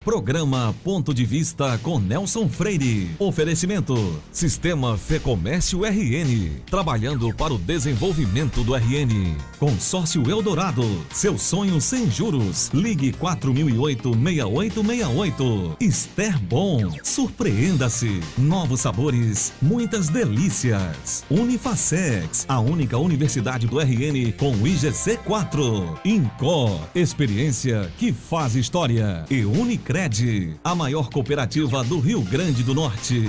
Programa Ponto de Vista com Nelson Freire. Oferecimento: Sistema Fecomércio RN. Trabalhando para o desenvolvimento do RN. Consórcio Eldorado. Seu sonho sem juros. Ligue 4008-6868. Ester Bom. Surpreenda-se. Novos sabores. Muitas delícias. Unifacex. A única universidade do RN com o IGC4. Incor. Experiência que faz história. E Unicred, a maior cooperativa do Rio Grande do Norte.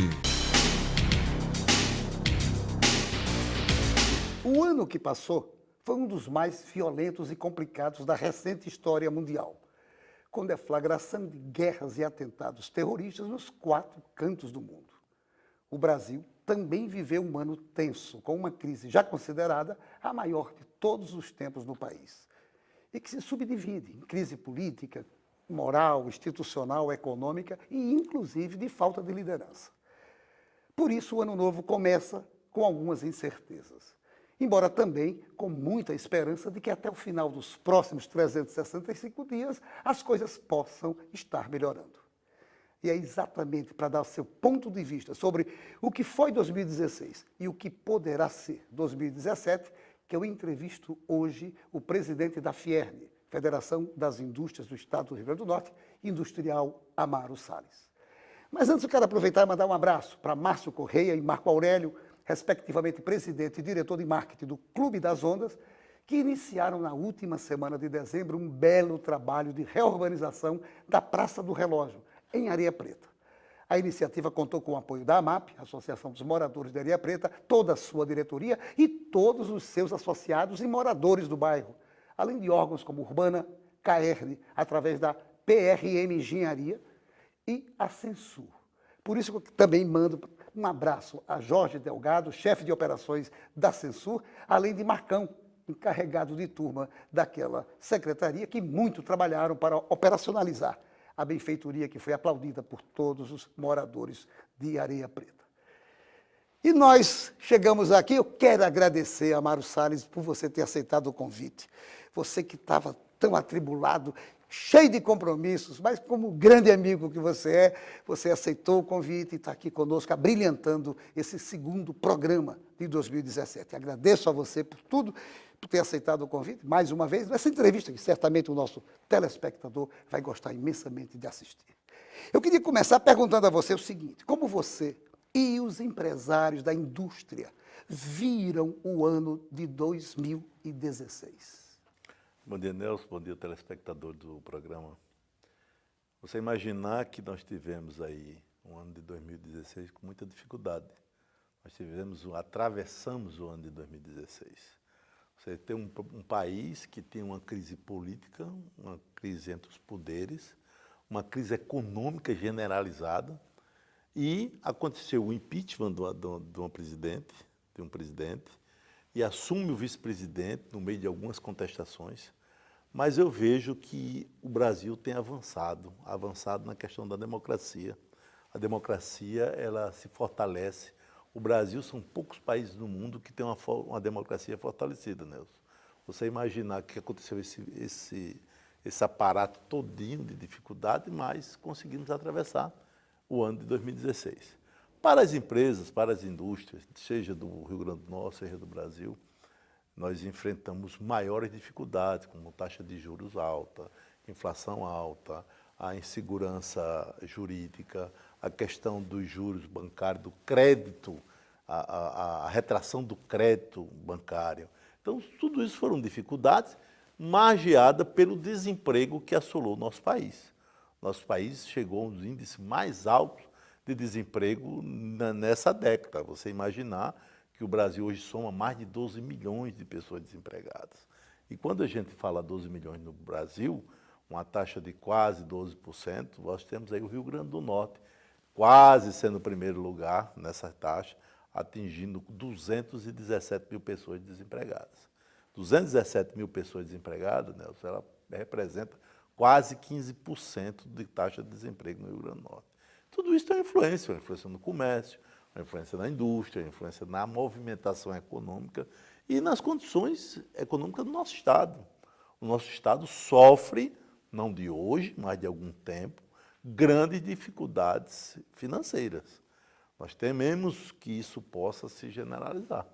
O ano que passou foi um dos mais violentos e complicados da recente história mundial, com deflagração de guerras e atentados terroristas nos 4 cantos do mundo. O Brasil também viveu um ano tenso, com uma crise já considerada a maior de todos os tempos no país, e que se subdivide em crise política, moral, institucional, econômica e, inclusive, de falta de liderança. Por isso, o ano novo começa com algumas incertezas, embora também com muita esperança de que até o final dos próximos 365 dias as coisas possam estar melhorando. E é exatamente para dar seu ponto de vista sobre o que foi 2016 e o que poderá ser 2017 que eu entrevisto hoje o presidente da Fierne, Federação das Indústrias do Estado do Rio Grande do Norte, Industrial Amaro Salles. Mas antes eu quero aproveitar e mandar um abraço para Márcio Correia e Marco Aurélio, respectivamente presidente e diretor de marketing do Clube das Ondas, que iniciaram na última semana de dezembro um belo trabalho de reurbanização da Praça do Relógio, em Areia Preta. A iniciativa contou com o apoio da AMAP, Associação dos Moradores de Areia Preta, toda a sua diretoria e todos os seus associados e moradores do bairro, além de órgãos como Urbana, CAERN, através da PRM Engenharia e a Censur. Por isso eu também mando um abraço a Jorge Delgado, chefe de operações da Censur, além de Marcão, encarregado de turma daquela secretaria, que muito trabalharam para operacionalizar a benfeitoria que foi aplaudida por todos os moradores de Areia Preta. E nós chegamos aqui, eu quero agradecer a Amaro Salles por você ter aceitado o convite. Você que estava tão atribulado, cheio de compromissos, mas como grande amigo que você é, você aceitou o convite e está aqui conosco, abrilhantando esse segundo programa de 2017. Agradeço a você por tudo, por ter aceitado o convite, mais uma vez, nessa entrevista que certamente o nosso telespectador vai gostar imensamente de assistir. Eu queria começar perguntando a você o seguinte: como você e os empresários da indústria viram o ano de 2016? Bom dia, Nelson. Bom dia, telespectador do programa. Você imaginar que nós tivemos aí um ano de 2016 com muita dificuldade. Atravessamos o ano de 2016. Você tem um país que tem uma crise política, uma crise entre os poderes, uma crise econômica generalizada, e aconteceu o impeachment de um presidente, e assume o vice-presidente no meio de algumas contestações. Mas eu vejo que o Brasil tem avançado na questão da democracia. A democracia, ela se fortalece. O Brasil são poucos países no mundo que têm uma democracia fortalecida, Nelson. Você imaginar que aconteceu esse aparato todinho de dificuldade, mas conseguimos atravessar o ano de 2016. Para as empresas, para as indústrias, seja do Rio Grande do Norte, seja do Brasil, nós enfrentamos maiores dificuldades, como taxa de juros alta, inflação alta, a insegurança jurídica, a questão dos juros bancários, do crédito, a retração do crédito bancário. Então, tudo isso foram dificuldades margeadas pelo desemprego que assolou o nosso país. Nosso país chegou a um dos índices mais altos de desemprego nessa década. Você imaginar que o Brasil hoje soma mais de 12 milhões de pessoas desempregadas. E quando a gente fala 12 milhões no Brasil, uma taxa de quase 12%, nós temos aí o Rio Grande do Norte, quase sendo o primeiro lugar nessa taxa, atingindo 217 mil pessoas desempregadas. 217 mil pessoas desempregadas, Nelson, ela representa quase 15% de taxa de desemprego no Rio Grande do Norte. Tudo isso tem uma influência no comércio, uma influência na indústria, uma influência na movimentação econômica e nas condições econômicas do nosso Estado. O nosso Estado sofre, não de hoje, mas de algum tempo, grandes dificuldades financeiras. Nós tememos que isso possa se generalizar.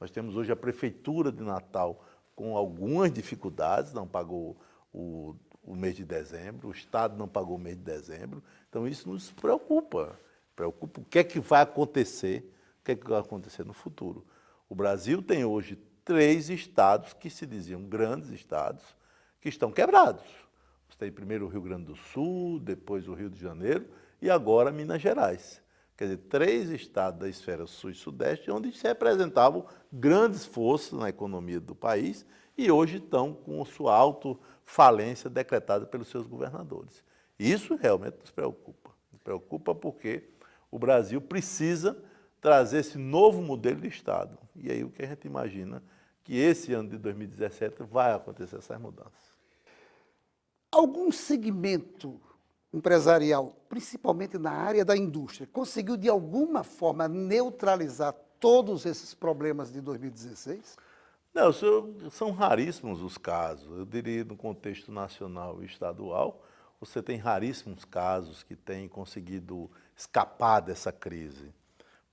Nós temos hoje a Prefeitura de Natal com algumas dificuldades, não pagou o mês de dezembro, o Estado não pagou o mês de dezembro, então isso nos preocupa. Preocupa o que é que vai acontecer, o que é que vai acontecer no futuro. O Brasil tem hoje 3 estados que se diziam grandes estados, que estão quebrados. Você tem primeiro o Rio Grande do Sul, depois o Rio de Janeiro e agora Minas Gerais. Quer dizer, 3 estados da esfera sul e sudeste, onde se representavam grandes forças na economia do país e hoje estão com sua autofalência decretada pelos seus governadores. Isso realmente nos preocupa. Nos preocupa porque o Brasil precisa trazer esse novo modelo de Estado. E aí o que a gente imagina que esse ano de 2017 vai acontecer essas mudanças. Algum segmento empresarial, principalmente na área da indústria, conseguiu de alguma forma neutralizar todos esses problemas de 2016? Não, são raríssimos os casos. Eu diria, no contexto nacional e estadual, você tem raríssimos casos que têm conseguido escapar dessa crise.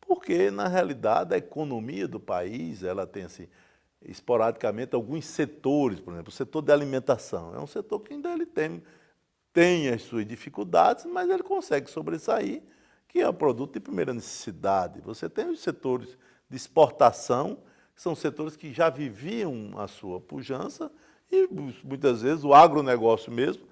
Porque, na realidade, a economia do país, ela tem, assim, esporadicamente, alguns setores, por exemplo, o setor de alimentação. É um setor que ainda ele tem as suas dificuldades, mas ele consegue sobressair, que é um produto de primeira necessidade. Você tem os setores de exportação, que são setores que já viviam a sua pujança e, muitas vezes, o agronegócio mesmo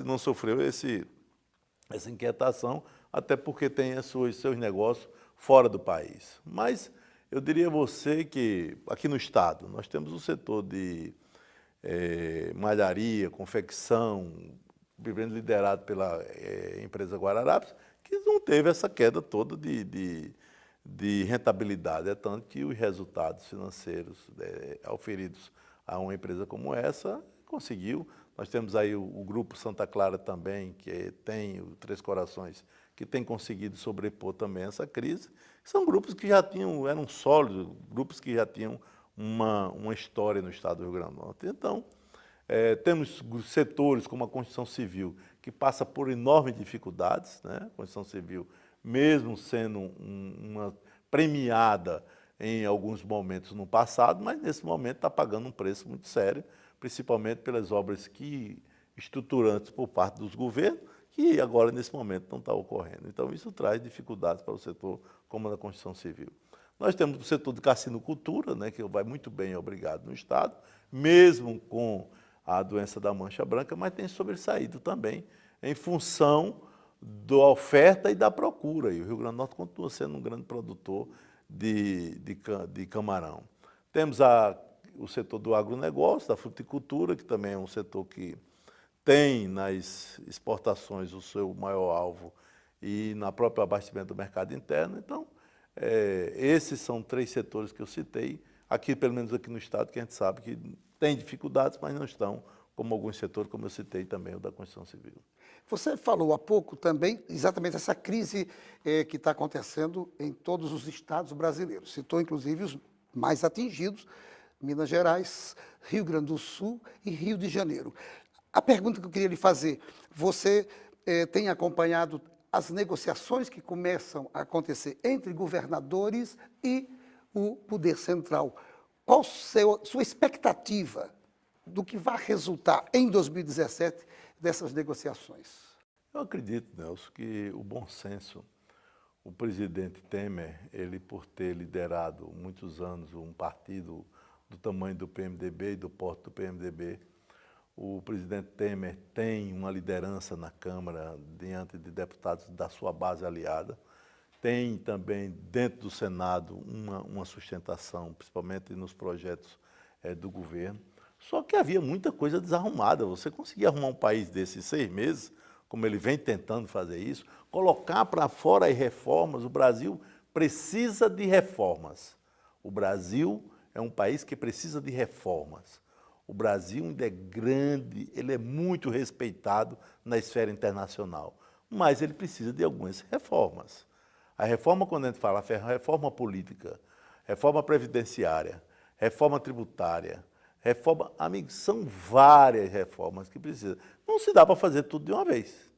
não sofreu essa inquietação, até porque tem seus negócios fora do país. Mas eu diria a você que, aqui no Estado, nós temos o setor de malharia, confecção, liderado pela empresa Guararapes, que não teve essa queda toda de rentabilidade. É tanto que os resultados financeiros auferidos a uma empresa como essa conseguiu. Nós temos aí o Grupo Santa Clara também, que tem o Três Corações, que tem conseguido sobrepor também essa crise. São grupos que já eram sólidos, grupos que já tinham uma história no estado do Rio Grande do Norte. Então, temos setores como a construção civil, que passa por enormes dificuldades, né? A construção civil, mesmo sendo uma premiada em alguns momentos no passado, mas nesse momento está pagando um preço muito sério, principalmente pelas obras estruturantes por parte dos governos, que agora, nesse momento, não está ocorrendo. Então, isso traz dificuldades para o setor como a da construção civil. Nós temos o setor de cassinocultura, né, que vai muito bem, obrigado, no Estado, mesmo com a doença da mancha branca, mas tem sobressaído também em função da oferta e da procura. E o Rio Grande do Norte continua sendo um grande produtor de camarão. Temos o setor do agronegócio, da fruticultura, que também é um setor que tem nas exportações o seu maior alvo e na própria abastecimento do mercado interno. Então, esses são 3 setores que eu citei, aqui, pelo menos aqui no Estado, que a gente sabe que tem dificuldades, mas não estão como alguns setores, como eu citei também, o da construção civil. Você falou há pouco também exatamente essa crise que está acontecendo em todos os estados brasileiros. Citou, inclusive, os mais atingidos, Minas Gerais, Rio Grande do Sul e Rio de Janeiro. A pergunta que eu queria lhe fazer, você tem acompanhado as negociações que começam a acontecer entre governadores e o poder central. Qual sua expectativa do que vai resultar em 2017 dessas negociações? Eu acredito, Nelson, que o bom senso, o presidente Temer, ele por ter liderado muitos anos um partido do tamanho do PMDB e do porte do PMDB, o presidente Temer tem uma liderança na Câmara diante de deputados da sua base aliada, tem também dentro do Senado uma sustentação, principalmente nos projetos do governo. Só que havia muita coisa desarrumada. Você conseguia arrumar um país desse em 6 meses, como ele vem tentando fazer isso, colocar para fora as reformas. O Brasil precisa de reformas. O Brasil é um país que precisa de reformas. O Brasil ainda é grande, ele é muito respeitado na esfera internacional, mas ele precisa de algumas reformas. A reforma, quando a gente fala reforma política, reforma previdenciária, reforma tributária, reforma... Amigos, são várias reformas que precisam. Não se dá para fazer tudo de uma vez.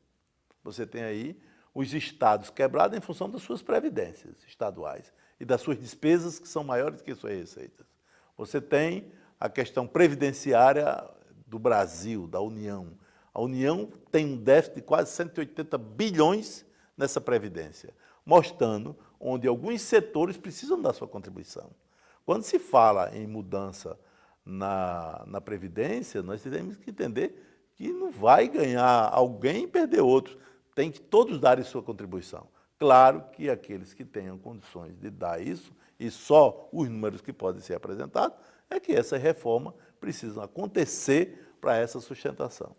Você tem aí os estados quebrados em função das suas previdências estaduais e das suas despesas que são maiores que suas receitas. Você tem a questão previdenciária do Brasil, da União. A União tem um déficit de quase 180 bilhões nessa previdência, mostrando onde alguns setores precisam da sua contribuição. Quando se fala em mudança na Previdência, nós temos que entender que não vai ganhar alguém e perder outro. Tem que todos darem sua contribuição. Claro que aqueles que tenham condições de dar isso, e só os números que podem ser apresentados, é que essa reforma precisa acontecer para essa sustentação.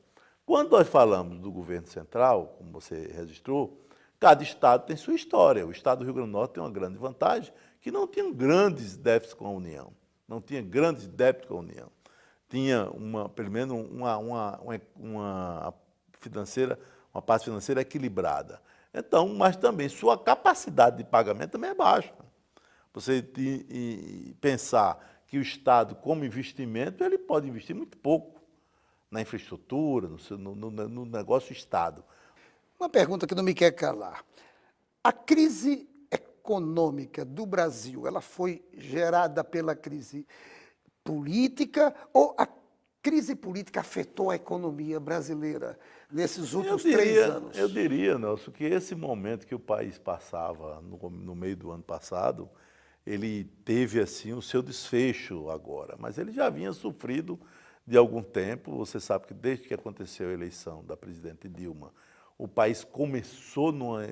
Quando nós falamos do governo central, como você registrou, cada estado tem sua história. O estado do Rio Grande do Norte tem uma grande vantagem, que não tinha grandes déficits com a União. Não tinha grandes débitos com a União. Tinha, pelo menos, uma parte financeira equilibrada. Então, mas também sua capacidade de pagamento também é baixa. Você pensar que o Estado, como investimento, ele pode investir muito pouco na infraestrutura, no negócio Estado. Uma pergunta que não me quer calar. A crise econômica do Brasil, ela foi gerada pela crise política ou a crise política afetou a economia brasileira nesses últimos 3 anos? Eu diria, Nelson, que esse momento que o país passava no meio do ano passado, ele teve assim o seu desfecho agora, mas ele já vinha sofrido de algum tempo. Você sabe que desde que aconteceu a eleição da presidente Dilma, o país começou numa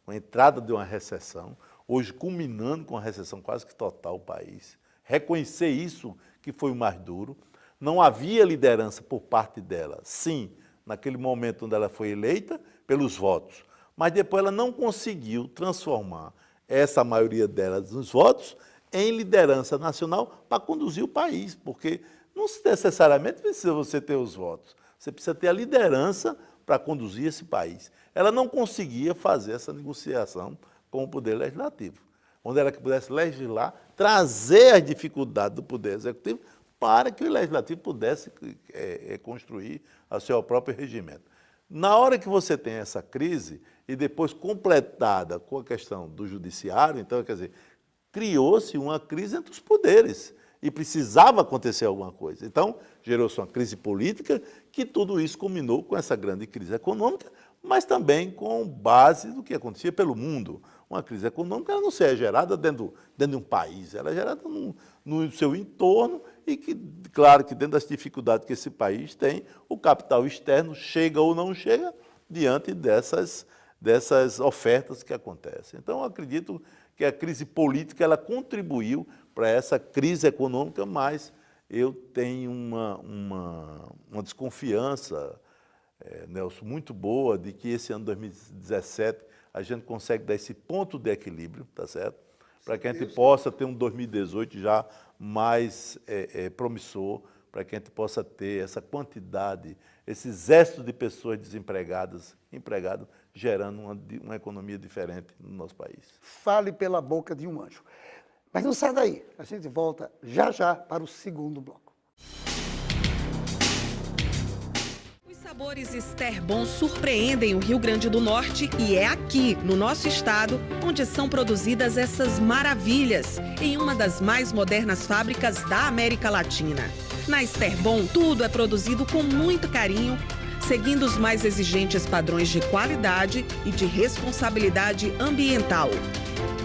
entrada de uma recessão, hoje culminando com a recessão quase que total o país. Reconhecer isso que foi o mais duro. Não havia liderança por parte dela, sim, naquele momento onde ela foi eleita, pelos votos, mas depois ela não conseguiu transformar essa maioria delas nos votos em liderança nacional para conduzir o país, porque não necessariamente precisa você ter os votos, você precisa ter a liderança para conduzir esse país. Ela não conseguia fazer essa negociação com o Poder Legislativo, onde ela pudesse legislar, trazer as dificuldades do Poder Executivo para que o Legislativo pudesse construir o seu próprio regimento. Na hora que você tem essa crise, e depois completada com a questão do judiciário, então, quer dizer, criou-se uma crise entre os poderes e precisava acontecer alguma coisa. Então, gerou-se uma crise política, que tudo isso culminou com essa grande crise econômica, mas também com base do que acontecia pelo mundo. Uma crise econômica ela não é gerada dentro de um país, ela é gerada no seu entorno e que, claro, que dentro das dificuldades que esse país tem, o capital externo chega ou não chega diante dessas ofertas que acontecem. Então, eu acredito que a crise política ela contribuiu para essa crise econômica, mas eu tenho uma desconfiança, Nelson, muito boa de que esse ano 2017 a gente consegue dar esse ponto de equilíbrio, tá certo? Para que a gente possa ter um 2018 já mais promissor, para que a gente possa ter essa quantidade, esse exército de pessoas desempregadas, empregadas, gerando uma economia diferente no nosso país. Fale pela boca de um anjo. Mas não sai daí, a gente volta já já para o segundo bloco. Os sabores Esterbon surpreendem o Rio Grande do Norte e é aqui, no nosso estado, onde são produzidas essas maravilhas, em uma das mais modernas fábricas da América Latina. Na Esterbon, tudo é produzido com muito carinho, seguindo os mais exigentes padrões de qualidade e de responsabilidade ambiental.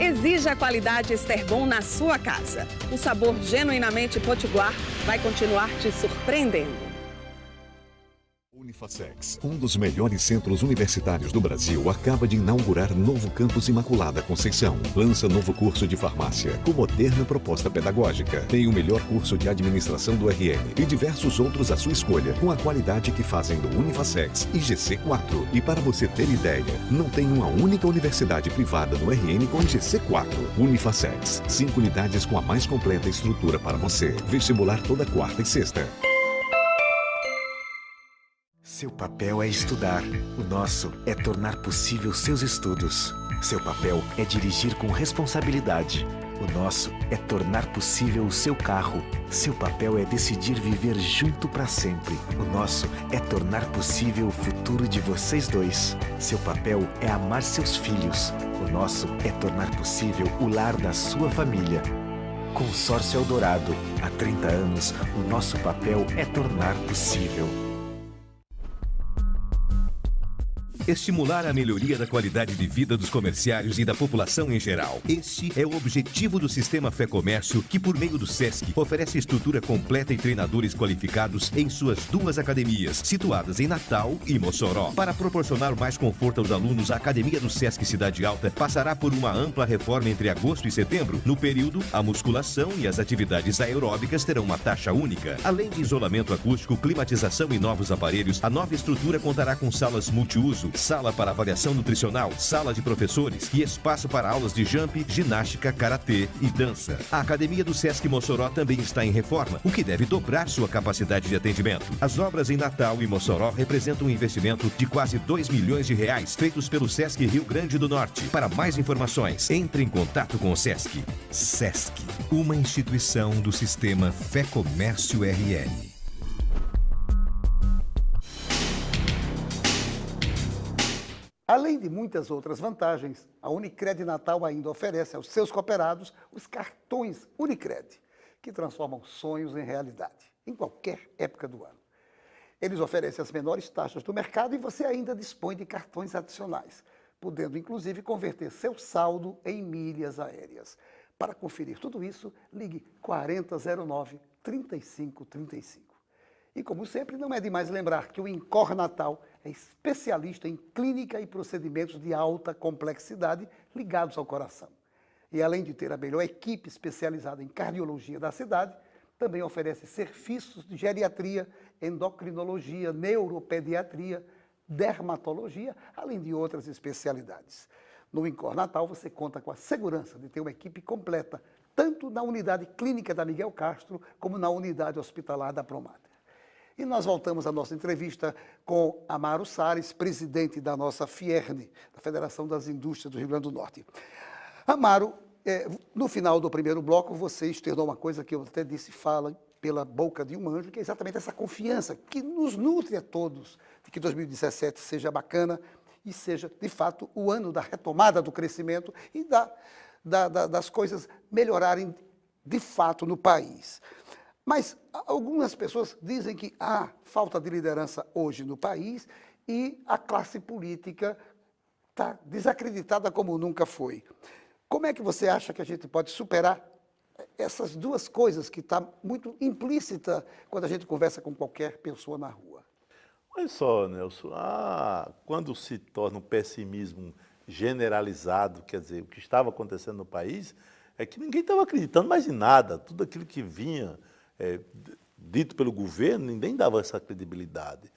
Exija a qualidade Esterbon na sua casa. Um sabor genuinamente potiguar vai continuar te surpreendendo. Unifacex, um dos melhores centros universitários do Brasil, acaba de inaugurar novo campus Imaculada Conceição. Lança novo curso de farmácia, com moderna proposta pedagógica. Tem o melhor curso de administração do RN e diversos outros à sua escolha, com a qualidade que fazem do Unifacex e GC4. E para você ter ideia, não tem uma única universidade privada no RN com GC4. Unifacex, 5 unidades com a mais completa estrutura para você. Vestibular toda quarta e sexta. Seu papel é estudar. O nosso é tornar possível seus estudos. Seu papel é dirigir com responsabilidade. O nosso é tornar possível o seu carro. Seu papel é decidir viver junto para sempre. O nosso é tornar possível o futuro de vocês dois. Seu papel é amar seus filhos. O nosso é tornar possível o lar da sua família. Consórcio Eldorado. Há 30 anos, o nosso papel é tornar possível. Estimular a melhoria da qualidade de vida dos comerciários e da população em geral. Este é o objetivo do Sistema Fé Comércio, que por meio do SESC oferece estrutura completa e treinadores qualificados em suas 2 academias, situadas em Natal e Mossoró. Para proporcionar mais conforto aos alunos, a Academia do SESC Cidade Alta passará por uma ampla reforma entre agosto e setembro. No período, a musculação e as atividades aeróbicas terão uma taxa única. Além de isolamento acústico, climatização e novos aparelhos, a nova estrutura contará com salas multiuso, sala para avaliação nutricional, sala de professores e espaço para aulas de jump, ginástica, karatê e dança. A Academia do SESC Mossoró também está em reforma, o que deve dobrar sua capacidade de atendimento. As obras em Natal e Mossoró representam um investimento de quase R$2 milhões feitos pelo SESC Rio Grande do Norte. Para mais informações, entre em contato com o SESC. SESC, uma instituição do Sistema Fé Comércio RN. Além de muitas outras vantagens, a Unicred Natal ainda oferece aos seus cooperados os cartões Unicred, que transformam sonhos em realidade, em qualquer época do ano. Eles oferecem as menores taxas do mercado e você ainda dispõe de cartões adicionais, podendo inclusive converter seu saldo em milhas aéreas. Para conferir tudo isso, ligue 4009-3535. E, como sempre, não é demais lembrar que o Incor Natal é especialista em clínica e procedimentos de alta complexidade ligados ao coração. E, além de ter a melhor equipe especializada em cardiologia da cidade, também oferece serviços de geriatria, endocrinologia, neuropediatria, dermatologia, além de outras especialidades. No Incor Natal, você conta com a segurança de ter uma equipe completa, tanto na unidade clínica da Miguel Castro, como na unidade hospitalar da Promater. E nós voltamos à nossa entrevista com Amaro Salles, presidente da nossa FIERN, da Federação das Indústrias do Rio Grande do Norte. Amaro, no final do primeiro bloco, você externou uma coisa que eu até disse, fala pela boca de um anjo, que é exatamente essa confiança que nos nutre a todos, de que 2017 seja bacana e seja, de fato, o ano da retomada do crescimento e das coisas melhorarem, de fato, no país. Mas algumas pessoas dizem que há falta de liderança hoje no país e a classe política está desacreditada como nunca foi. Como é que você acha que a gente pode superar essas duas coisas que estão muito implícita quando a gente conversa com qualquer pessoa na rua? Olha só, Nelson, quando se torna um pessimismo generalizado, quer dizer, o que estava acontecendo no país é que ninguém estava acreditando mais em nada, tudo aquilo que vinha dito pelo governo, ninguém dava essa credibilidade.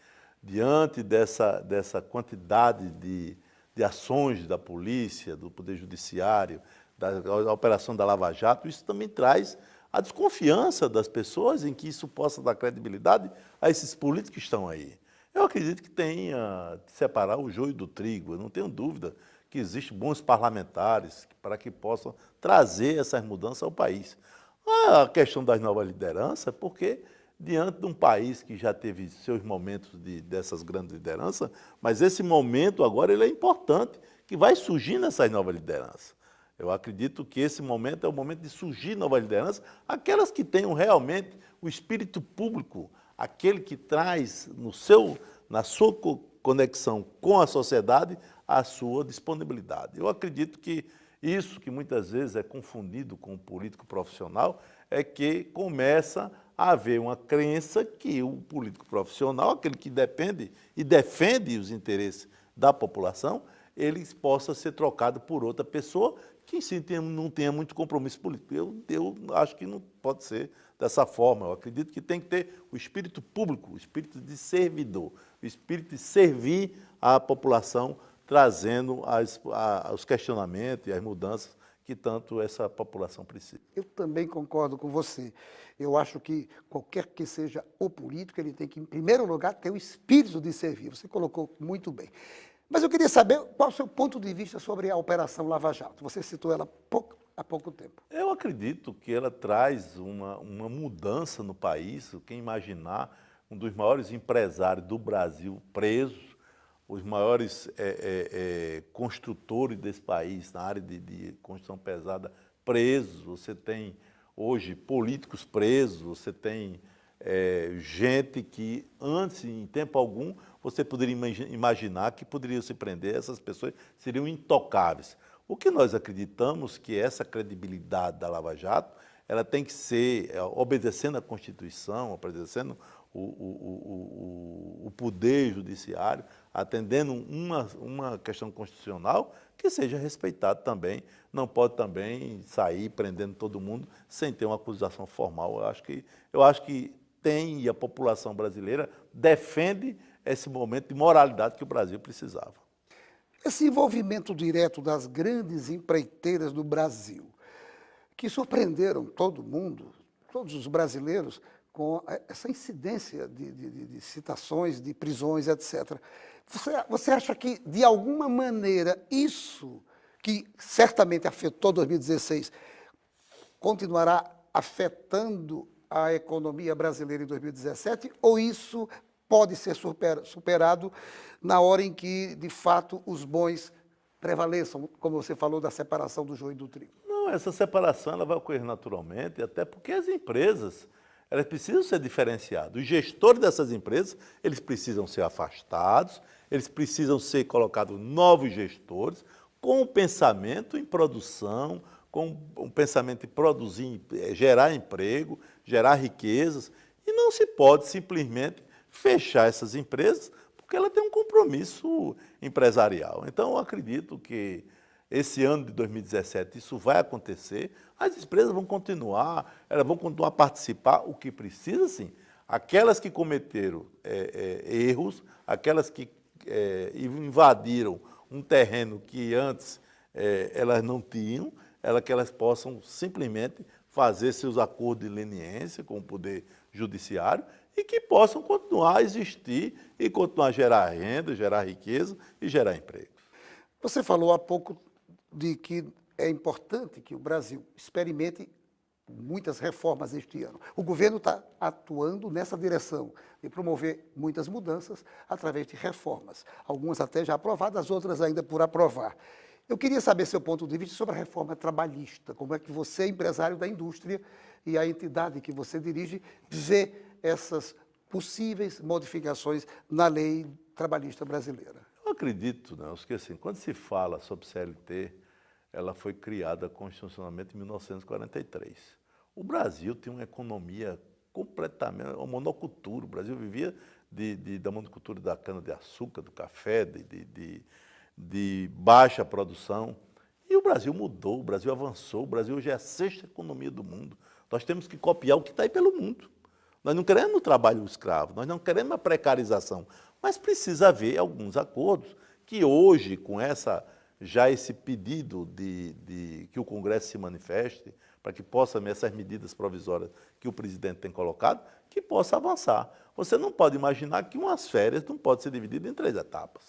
Diante dessa quantidade de ações da polícia, do Poder Judiciário, da operação da Lava Jato, isso também traz a desconfiança das pessoas em que isso possa dar credibilidade a esses políticos que estão aí. Eu acredito que tenha de separar o joio do trigo, eu não tenho dúvida que existem bons parlamentares para que possam trazer essas mudanças ao país. A questão das novas lideranças, porque diante de um país que já teve seus momentos dessas grandes lideranças, mas esse momento agora ele é importante, que vai surgindo essas novas lideranças. Eu acredito que esse momento é o momento de surgir novas lideranças, aquelas que tenham realmente o espírito público, aquele que traz na sua conexão com a sociedade a sua disponibilidade. Eu acredito que isso que muitas vezes é confundido com o político profissional é que começa a haver uma crença que o político profissional, aquele que depende e defende os interesses da população, ele possa ser trocado por outra pessoa que em si não tenha muito compromisso político. Eu acho que não pode ser dessa forma. Eu acredito que tem que ter o espírito público, o espírito de servidor, o espírito de servir a população, trazendo os questionamentos e as mudanças que tanto essa população precisa. Eu também concordo com você. Eu acho que qualquer que seja o político, ele tem que, em primeiro lugar, ter o espírito de servir. Você colocou muito bem. Mas eu queria saber qual é o seu ponto de vista sobre a Operação Lava Jato. Você citou ela há pouco tempo? Eu acredito que ela traz uma mudança no país. Quem imaginar um dos maiores empresários do Brasil preso, os maiores construtores desse país na área de construção pesada presos, você tem hoje políticos presos, você tem gente que antes, em tempo algum, você poderia imaginar que poderia se prender, essas pessoas seriam intocáveis. O que nós acreditamos que essa credibilidade da Lava Jato, ela tem que ser obedecendo à Constituição, obedecendo o poder judiciário, atendendo uma questão constitucional que seja respeitado também. Não pode também sair prendendo todo mundo sem ter uma acusação formal. Eu acho que tem, e a população brasileira defende esse momento de moralidade que o Brasil precisava. Esse envolvimento direto das grandes empreiteiras do Brasil, que surpreenderam todo mundo, todos os brasileiros, com essa incidência de citações, de prisões, etc. Você acha que, de alguma maneira, isso, que certamente afetou 2016, continuará afetando a economia brasileira em 2017, ou isso pode ser superado na hora em que, de fato, os bons prevaleçam, como você falou, da separação do joio e do trigo? Não, essa separação ela vai ocorrer naturalmente, até porque as empresas elas precisam ser diferenciadas. Os gestores dessas empresas, eles precisam ser afastados, eles precisam ser colocados novos gestores com o pensamento em produção, com o pensamento em produzir, gerar emprego, gerar riquezas, e não se pode simplesmente fechar essas empresas porque ela tem um compromisso empresarial. Então, eu acredito que esse ano de 2017 isso vai acontecer, as empresas vão continuar, elas vão continuar a participar, o que precisa, sim, aquelas que cometeram erros, aquelas que invadiram um terreno que antes elas não tinham, que elas possam simplesmente fazer seus acordos de leniência com o Poder Judiciário e que possam continuar a existir e continuar a gerar renda, gerar riqueza e gerar emprego. Você falou há pouco de que é importante que o Brasil experimente muitas reformas este ano. O governo está atuando nessa direção, de promover muitas mudanças através de reformas, algumas até já aprovadas, outras ainda por aprovar. Eu queria saber seu ponto de vista sobre a reforma trabalhista, como é que você, empresário da indústria e a entidade que você dirige, vê essas possíveis modificações na lei trabalhista brasileira. Eu acredito, né, que assim, quando se fala sobre CLT, ela foi criada constitucionalmente em 1943. O Brasil tem uma economia completamente, uma monocultura. O Brasil vivia da monocultura da cana-de-açúcar, do café, de baixa produção. E o Brasil mudou, o Brasil avançou, o Brasil hoje é a sexta economia do mundo. Nós temos que copiar o que está aí pelo mundo. Nós não queremos trabalho escravo, nós não queremos a precarização, mas precisa haver alguns acordos que hoje, com esse pedido de que o Congresso se manifeste, para que possa, essas medidas provisórias que o presidente tem colocado, que possa avançar. Você não pode imaginar que umas férias não podem ser divididas em 3 etapas.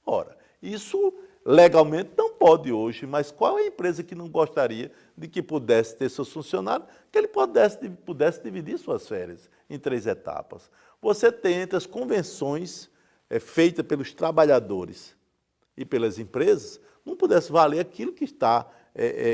Ora, isso legalmente não pode hoje, mas qual é a empresa que não gostaria de que pudesse ter seus funcionários, que ele pudesse dividir suas férias em 3 etapas? Você tem entre as convenções feitas pelos trabalhadores e pelas empresas, não pudesse valer aquilo que está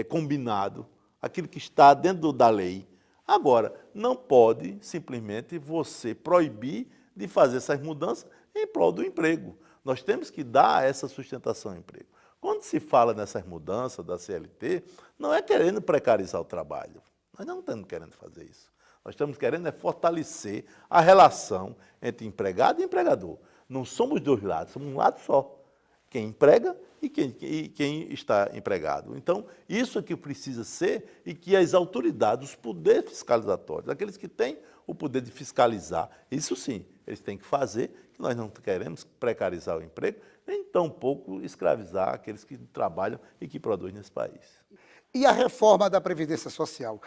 combinado, aquilo que está dentro da lei. Agora, não pode simplesmente você proibir de fazer essas mudanças em prol do emprego. Nós temos que dar essa sustentação ao emprego. Quando se fala nessas mudanças da CLT, não é querendo precarizar o trabalho. Nós não estamos querendo fazer isso. Nós estamos querendo fortalecer a relação entre empregado e empregador. Não somos 2 lados, somos um lado só. Quem emprega e quem está empregado. Então, isso é que precisa ser e que as autoridades, os poderes fiscalizatórios, aqueles que têm o poder de fiscalizar, isso sim, eles têm que fazer, que nós não queremos precarizar o emprego, nem tampouco escravizar aqueles que trabalham e que produzem nesse país. E a reforma da Previdência Social?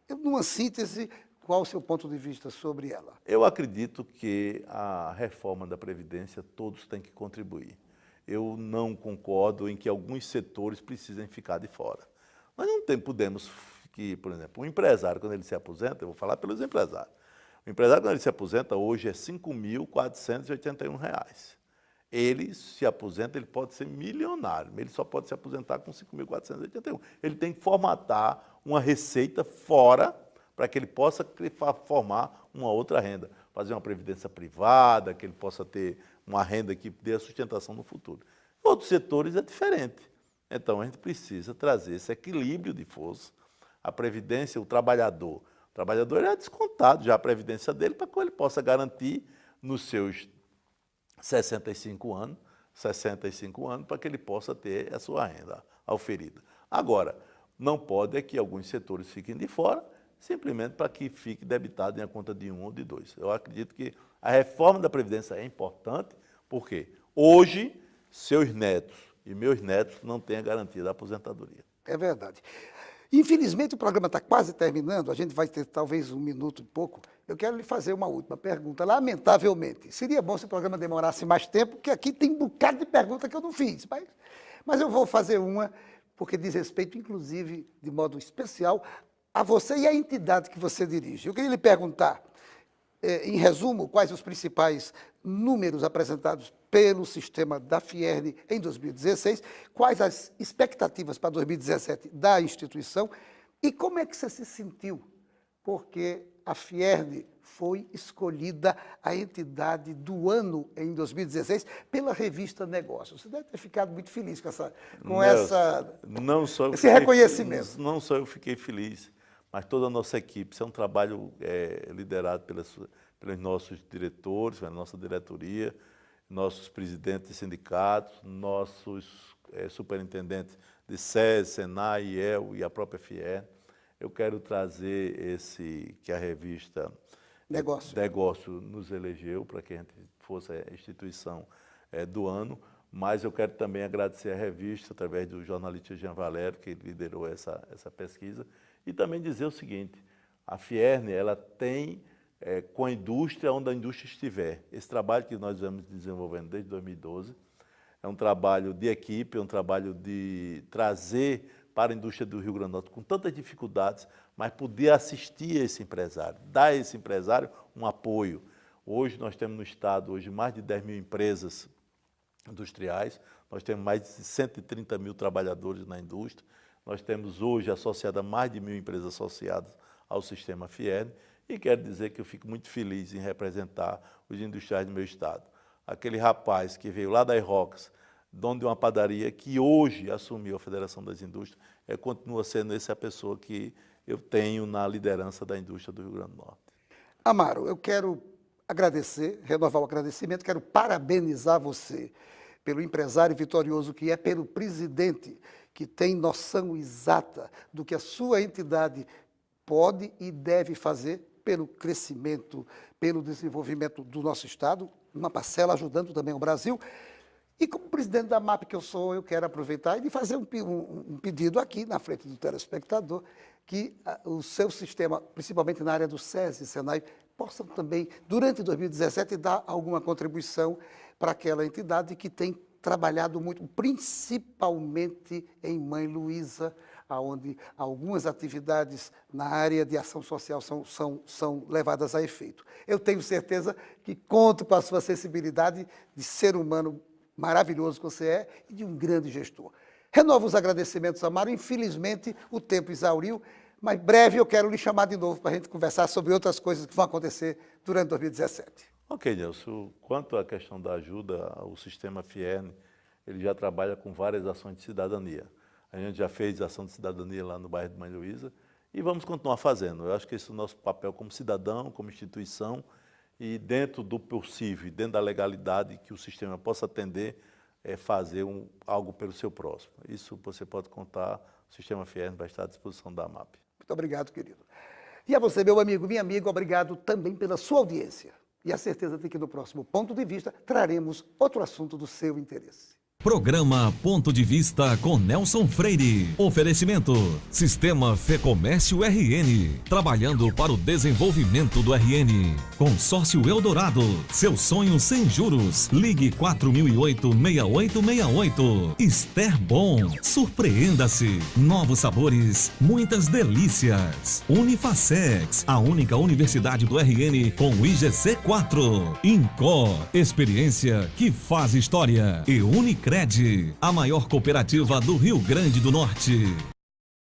Numa síntese, qual o seu ponto de vista sobre ela? Eu acredito que a reforma da Previdência todos têm que contribuir. Eu não concordo em que alguns setores precisem ficar de fora. Nós não podemos que, por exemplo, um empresário, quando ele se aposenta, eu vou falar pelos empresários. O empresário, quando ele se aposenta, hoje é R$ 5.481. Ele se aposenta, ele pode ser milionário, mas ele só pode se aposentar com 5.481. Ele tem que formatar uma receita fora para que ele possa formar uma outra renda, fazer uma previdência privada, que ele possa ter uma renda que dê a sustentação no futuro. Em outros setores é diferente. Então, a gente precisa trazer esse equilíbrio de força. A previdência, o trabalhador é descontado já a previdência dele para que ele possa garantir nos seus 65 anos, para que ele possa ter a sua renda auferida. Agora, não pode é que alguns setores fiquem de fora, simplesmente para que fique debitado em a conta de um ou de dois. Eu acredito que a reforma da Previdência é importante, porque hoje, seus netos e meus netos não têm a garantia da aposentadoria. É verdade. Infelizmente, o programa está quase terminando, a gente vai ter talvez 1 minuto e pouco. Eu quero lhe fazer uma última pergunta. Lamentavelmente, seria bom se o programa demorasse mais tempo, porque aqui tem um bocado de pergunta que eu não fiz. Mas eu vou fazer uma, porque diz respeito, inclusive, de modo especial, a você e à entidade que você dirige. Eu queria lhe perguntar, em resumo, quais os principais números apresentados pelo sistema da Fierne em 2016, quais as expectativas para 2017 da instituição e como é que você se sentiu, porque a Fierne foi escolhida a entidade do ano em 2016 pela revista Negócios. Você deve ter ficado muito feliz com esse reconhecimento. Não só eu fiquei feliz, mas toda a nossa equipe. Isso é um trabalho liderado pelos nossos diretores, pela nossa diretoria, nossos presidentes de sindicatos, nossos superintendentes de SES, SENAI, IEL e a própria FIER. Eu quero trazer que a revista Negócio nos elegeu para que a gente fosse a instituição do ano, mas eu quero também agradecer a revista, através do jornalista Jean Valério, que liderou essa pesquisa, e também dizer o seguinte, a Fierne, ela tem com a indústria onde a indústria estiver. Esse trabalho que nós vamos desenvolvendo desde 2012 é um trabalho de equipe, é um trabalho de trazer para a indústria do Rio Grande do Norte com tantas dificuldades, mas poder assistir esse empresário, dar a esse empresário um apoio. Hoje nós temos no estado mais de 10 mil empresas industriais, nós temos mais de 130 mil trabalhadores na indústria, nós temos hoje associada mais de 1.000 empresas associadas ao sistema Fierne, e quero dizer que eu fico muito feliz em representar os industriais do meu estado. Aquele rapaz que veio lá da Aerox, dono de uma padaria, que hoje assumiu a Federação das Indústrias, continua sendo essa pessoa que eu tenho na liderança da indústria do Rio Grande do Norte. Amaro, eu quero agradecer, renovar o agradecimento, quero parabenizar você pelo empresário vitorioso que é, pelo presidente que tem noção exata do que a sua entidade pode e deve fazer pelo crescimento, pelo desenvolvimento do nosso estado, uma parcela ajudando também o Brasil. E como presidente da MAP que eu sou, eu quero aproveitar e fazer um pedido aqui na frente do telespectador, que o seu sistema, principalmente na área do SES e SENAI, possam também, durante 2017, dar alguma contribuição para aquela entidade que tem trabalhado muito, principalmente em Mãe Luísa, onde algumas atividades na área de ação social são levadas a efeito. Eu tenho certeza que conto com a sua sensibilidade de ser humano maravilhoso que você é e de um grande gestor. Renovo os agradecimentos, Amaro. Infelizmente, o tempo exauriu, mas breve eu quero lhe chamar de novo para a gente conversar sobre outras coisas que vão acontecer durante 2017. Ok, Nelson. Quanto à questão da ajuda ao sistema Fierne, ele já trabalha com várias ações de cidadania. A gente já fez ação de cidadania lá no bairro de Mãe Luísa e vamos continuar fazendo. Eu acho que esse é o nosso papel como cidadão, como instituição, e dentro do possível, dentro da legalidade que o sistema possa atender, fazer algo pelo seu próximo. Isso você pode contar, o sistema Fierne vai estar à disposição da MAP. Muito obrigado, querido. E a você, meu amigo, minha amiga, obrigado também pela sua audiência. E a certeza de que no próximo Ponto de Vista traremos outro assunto do seu interesse. Programa Ponto de Vista com Nelson Freire. Oferecimento: Sistema Fecomércio RN. Trabalhando para o desenvolvimento do RN. Consórcio Eldorado. Seu sonho sem juros. Ligue 4008-6868. Ester Bom. Surpreenda-se. Novos sabores, muitas delícias. Unifacex. A única universidade do RN com o IGC4. Incó. Experiência que faz história. E Unicred, a maior cooperativa do Rio Grande do Norte.